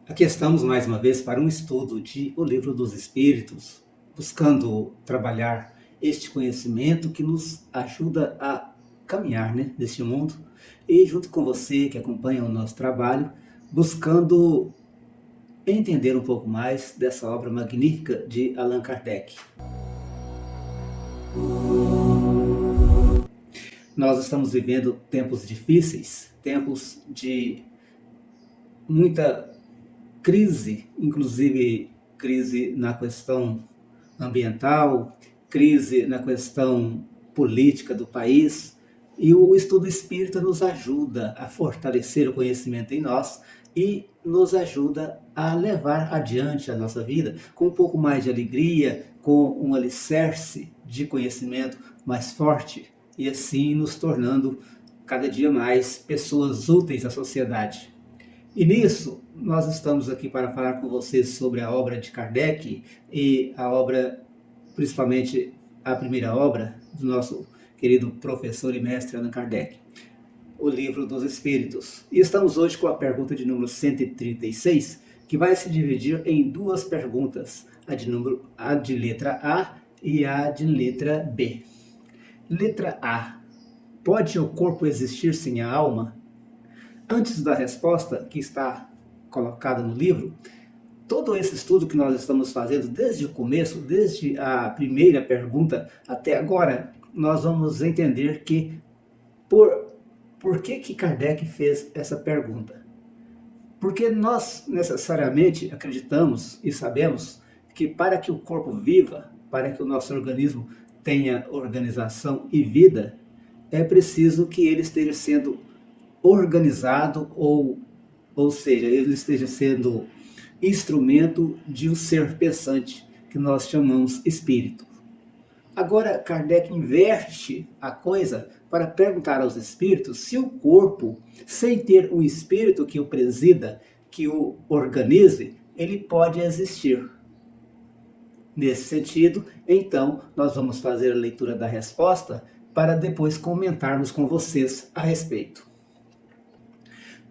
Aqui estamos mais uma vez para um estudo de O Livro dos Espíritos, buscando trabalhar este conhecimento que nos ajuda a caminhar, neste mundo, e junto com você que acompanha o nosso trabalho, buscando entender um pouco mais dessa obra magnífica de Allan Kardec. Nós estamos vivendo tempos difíceis, tempos de muita crise, inclusive crise na questão ambiental, crise na questão política do país, e o estudo espírita nos ajuda a fortalecer o conhecimento em nós e nos ajuda a levar adiante a nossa vida com um pouco mais de alegria, com um alicerce de conhecimento mais forte e assim nos tornando cada dia mais pessoas úteis à sociedade. E nisso, nós estamos aqui para falar com vocês sobre a obra de Kardec e a obra, principalmente a primeira obra do nosso querido professor e mestre Allan Kardec, O Livro dos Espíritos. E estamos hoje com a pergunta de número 136, que vai se dividir em duas perguntas, a de letra A e a de letra B. Letra A. Pode o corpo existir sem a alma? Antes da resposta que está colocada no livro, todo esse estudo que nós estamos fazendo desde o começo, desde a primeira pergunta até agora, nós vamos entender que por que Kardec fez essa pergunta. Porque nós necessariamente acreditamos e sabemos que para que o corpo viva, para que o nosso organismo tenha organização e vida, é preciso que ele esteja sendo organizado, ou seja, ele esteja sendo instrumento de um ser pensante, que nós chamamos espírito. Agora, Kardec inverte a coisa para perguntar aos espíritos se o corpo, sem ter um espírito que o presida, que o organize, ele pode existir. Nesse sentido, então, nós vamos fazer a leitura da resposta para depois comentarmos com vocês a respeito.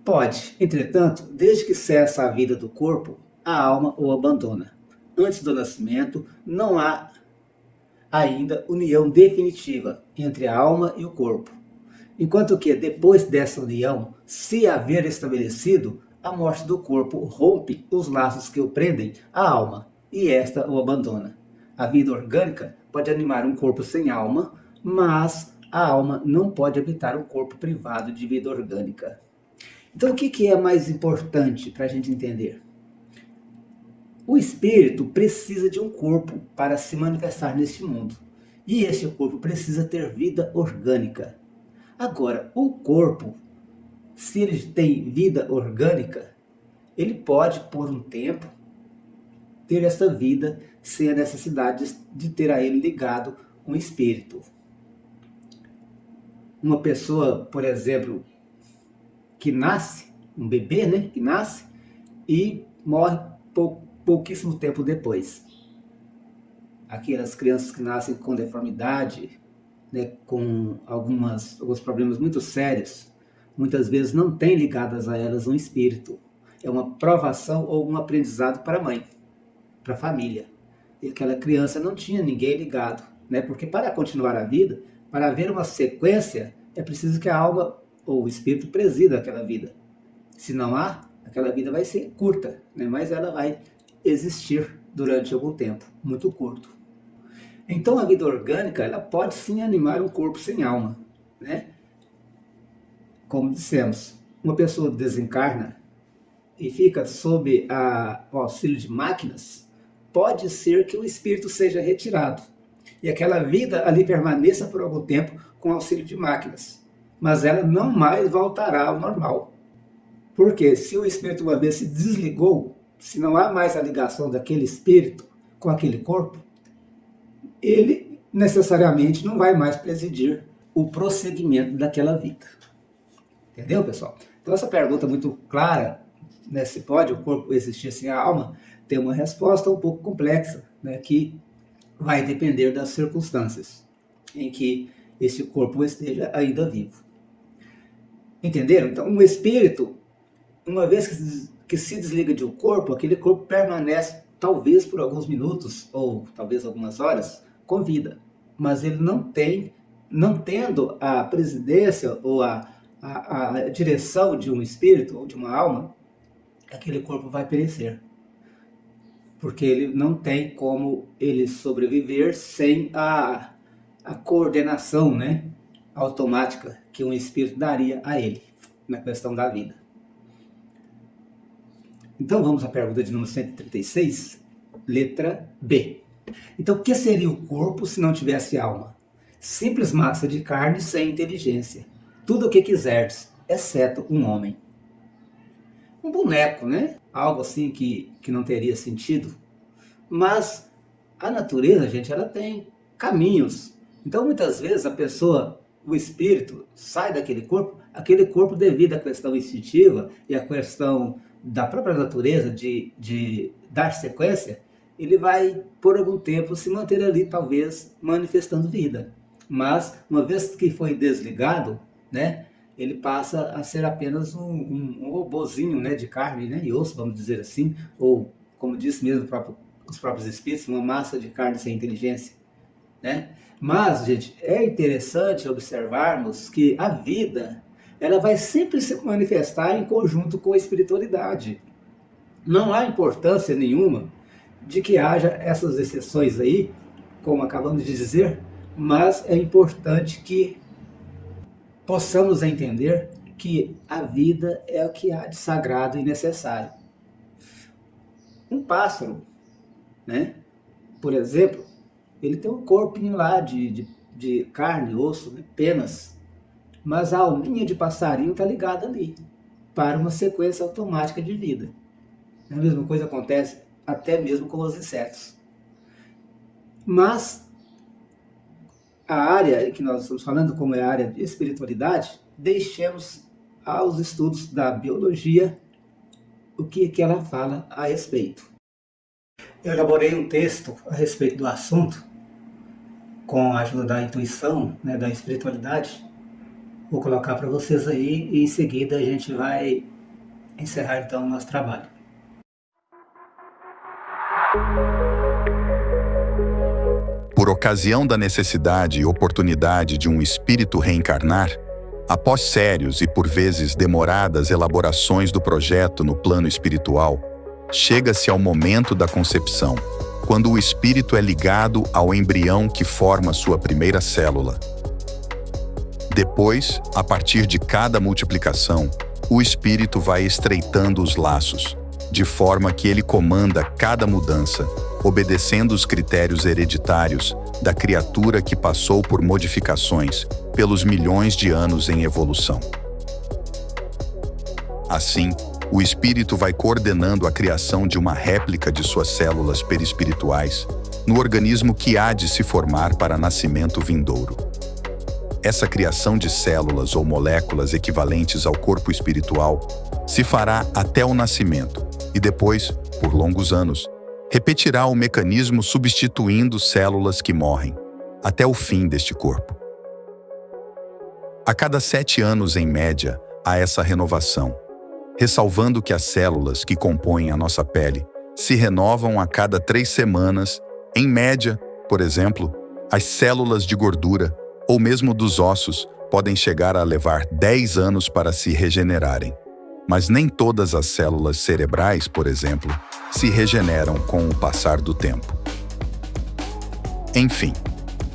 Pode, entretanto, desde que cessa a vida do corpo, a alma o abandona. Antes do nascimento, não há ainda união definitiva entre a alma e o corpo. Enquanto que, depois dessa união, se haver estabelecido, a morte do corpo rompe os laços que o prendem à alma, e esta o abandona. A vida orgânica pode animar um corpo sem alma, mas a alma não pode habitar um corpo privado de vida orgânica. Então, o que é mais importante para a gente entender? O espírito precisa de um corpo para se manifestar neste mundo. E este corpo precisa ter vida orgânica. Agora, o corpo, se ele tem vida orgânica, ele pode, por um tempo, ter essa vida sem a necessidade de ter a ele ligado um espírito. Uma pessoa, por exemplo, que nasce, um bebê, que nasce e morre pouquíssimo tempo depois. Aquelas crianças que nascem com deformidade, com alguns problemas muito sérios, muitas vezes não tem ligadas a elas um espírito. É uma provação ou um aprendizado para a mãe, para a família. E aquela criança não tinha ninguém ligado, porque para continuar a vida, para haver uma sequência, é preciso que a alma ou o espírito presida aquela vida. Se não há, aquela vida vai ser curta, mas ela vai existir durante algum tempo, muito curto. Então a vida orgânica, ela pode sim animar um corpo sem alma. Como dissemos, uma pessoa desencarna e fica sob o auxílio de máquinas, pode ser que o espírito seja retirado e aquela vida ali permaneça por algum tempo com auxílio de máquinas, mas ela não mais voltará ao normal. Porque se o espírito uma vez se desligou, se não há mais a ligação daquele espírito com aquele corpo, ele necessariamente não vai mais presidir o prosseguimento daquela vida. Entendeu, pessoal? Então essa pergunta muito clara, se pode o corpo existir sem a alma, tem uma resposta um pouco complexa, que vai depender das circunstâncias em que esse corpo esteja ainda vivo. Entenderam? Então, um espírito, uma vez que se desliga de um corpo, aquele corpo permanece talvez por alguns minutos ou talvez algumas horas com vida, mas ele não tendo a presidência ou a direção de um espírito ou de uma alma, aquele corpo vai perecer, porque ele não tem como ele sobreviver sem a coordenação, né, automática que um espírito daria a ele na questão da vida. Então vamos à pergunta de número 136, letra B. Então, o que seria o corpo se não tivesse alma? Simples massa de carne sem inteligência. Tudo o que quiseres, exceto um homem. Um boneco, né? Algo assim que não teria sentido. Mas a natureza, gente, ela tem caminhos. Então, muitas vezes, a pessoa, o espírito, sai daquele corpo devido à questão instintiva e à questão da própria natureza de dar sequência, ele vai, por algum tempo, se manter ali, talvez, manifestando vida. Mas, uma vez que foi desligado, né, ele passa a ser apenas um robozinho, né, de carne, né, e osso, vamos dizer assim, ou, como disse mesmo os próprios espíritos, uma massa de carne sem inteligência, né? Mas, gente, é interessante observarmos que a vida, ela vai sempre se manifestar em conjunto com a espiritualidade. Não há importância nenhuma de que haja essas exceções aí, como acabamos de dizer, mas é importante que possamos entender que a vida é o que há de sagrado e necessário. Um pássaro, né, por exemplo, ele tem um corpinho lá de carne, osso, né, penas, mas a alminha de passarinho está ligada ali, para uma sequência automática de vida. A mesma coisa acontece até mesmo com os insetos. Mas a área que nós estamos falando, como é a área de espiritualidade, deixemos aos estudos da biologia o que ela fala a respeito. Eu elaborei um texto a respeito do assunto, com a ajuda da intuição, né, da espiritualidade. Vou colocar para vocês aí e em seguida a gente vai encerrar então o nosso trabalho. Por ocasião da necessidade e oportunidade de um espírito reencarnar, após sérios e por vezes demoradas elaborações do projeto no plano espiritual, chega-se ao momento da concepção, quando o espírito é ligado ao embrião que forma sua primeira célula. Depois, a partir de cada multiplicação, o espírito vai estreitando os laços, de forma que ele comanda cada mudança, obedecendo os critérios hereditários da criatura que passou por modificações pelos milhões de anos em evolução. Assim, o espírito vai coordenando a criação de uma réplica de suas células perispirituais no organismo que há de se formar para nascimento vindouro. Essa criação de células ou moléculas equivalentes ao corpo espiritual se fará até o nascimento e depois, por longos anos, repetirá o mecanismo substituindo células que morrem, até o fim deste corpo. A cada 7 anos, em média, há essa renovação, ressalvando que as células que compõem a nossa pele se renovam a cada 3 semanas, em média. Por exemplo, as células de gordura ou mesmo dos ossos podem chegar a levar 10 anos para se regenerarem. Mas nem todas as células cerebrais, por exemplo, se regeneram com o passar do tempo. Enfim,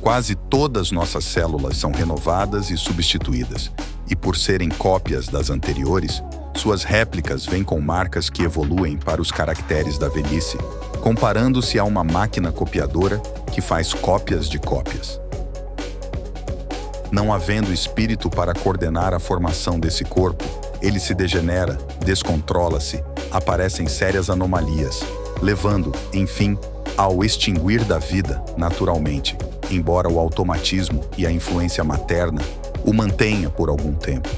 quase todas nossas células são renovadas e substituídas, e por serem cópias das anteriores, suas réplicas vêm com marcas que evoluem para os caracteres da velhice, comparando-se a uma máquina copiadora que faz cópias de cópias. Não havendo espírito para coordenar a formação desse corpo, ele se degenera, descontrola-se, aparecem sérias anomalias, levando, enfim, ao extinguir da vida, naturalmente, embora o automatismo e a influência materna o mantenha por algum tempo.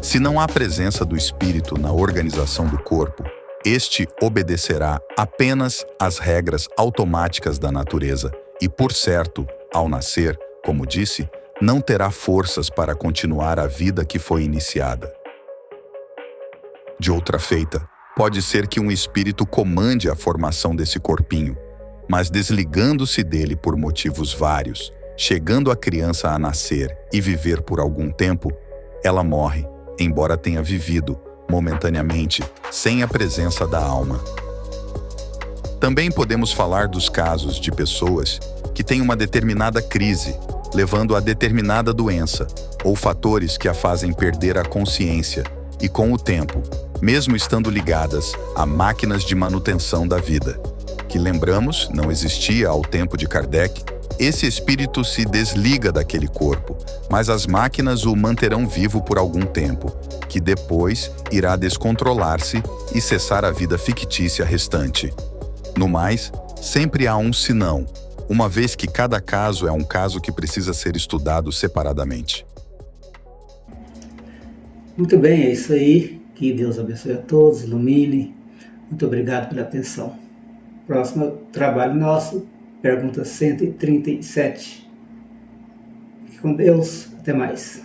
Se não há presença do espírito na organização do corpo, este obedecerá apenas às regras automáticas da natureza e, por certo, ao nascer, como disse, não terá forças para continuar a vida que foi iniciada. De outra feita, pode ser que um espírito comande a formação desse corpinho, mas desligando-se dele por motivos vários, chegando a criança a nascer e viver por algum tempo, ela morre, embora tenha vivido, momentaneamente, sem a presença da alma. Também podemos falar dos casos de pessoas que têm uma determinada crise, levando a determinada doença, ou fatores que a fazem perder a consciência, e com o tempo, mesmo estando ligadas a máquinas de manutenção da vida, que lembramos não existia ao tempo de Kardec, esse espírito se desliga daquele corpo, mas as máquinas o manterão vivo por algum tempo, que depois irá descontrolar-se e cessar a vida fictícia restante. No mais, sempre há um senão, uma vez que cada caso é um caso que precisa ser estudado separadamente. Muito bem, é isso aí. Que Deus abençoe a todos, ilumine. Muito obrigado pela atenção. Próximo trabalho nosso, pergunta 137. Fique com Deus. Até mais.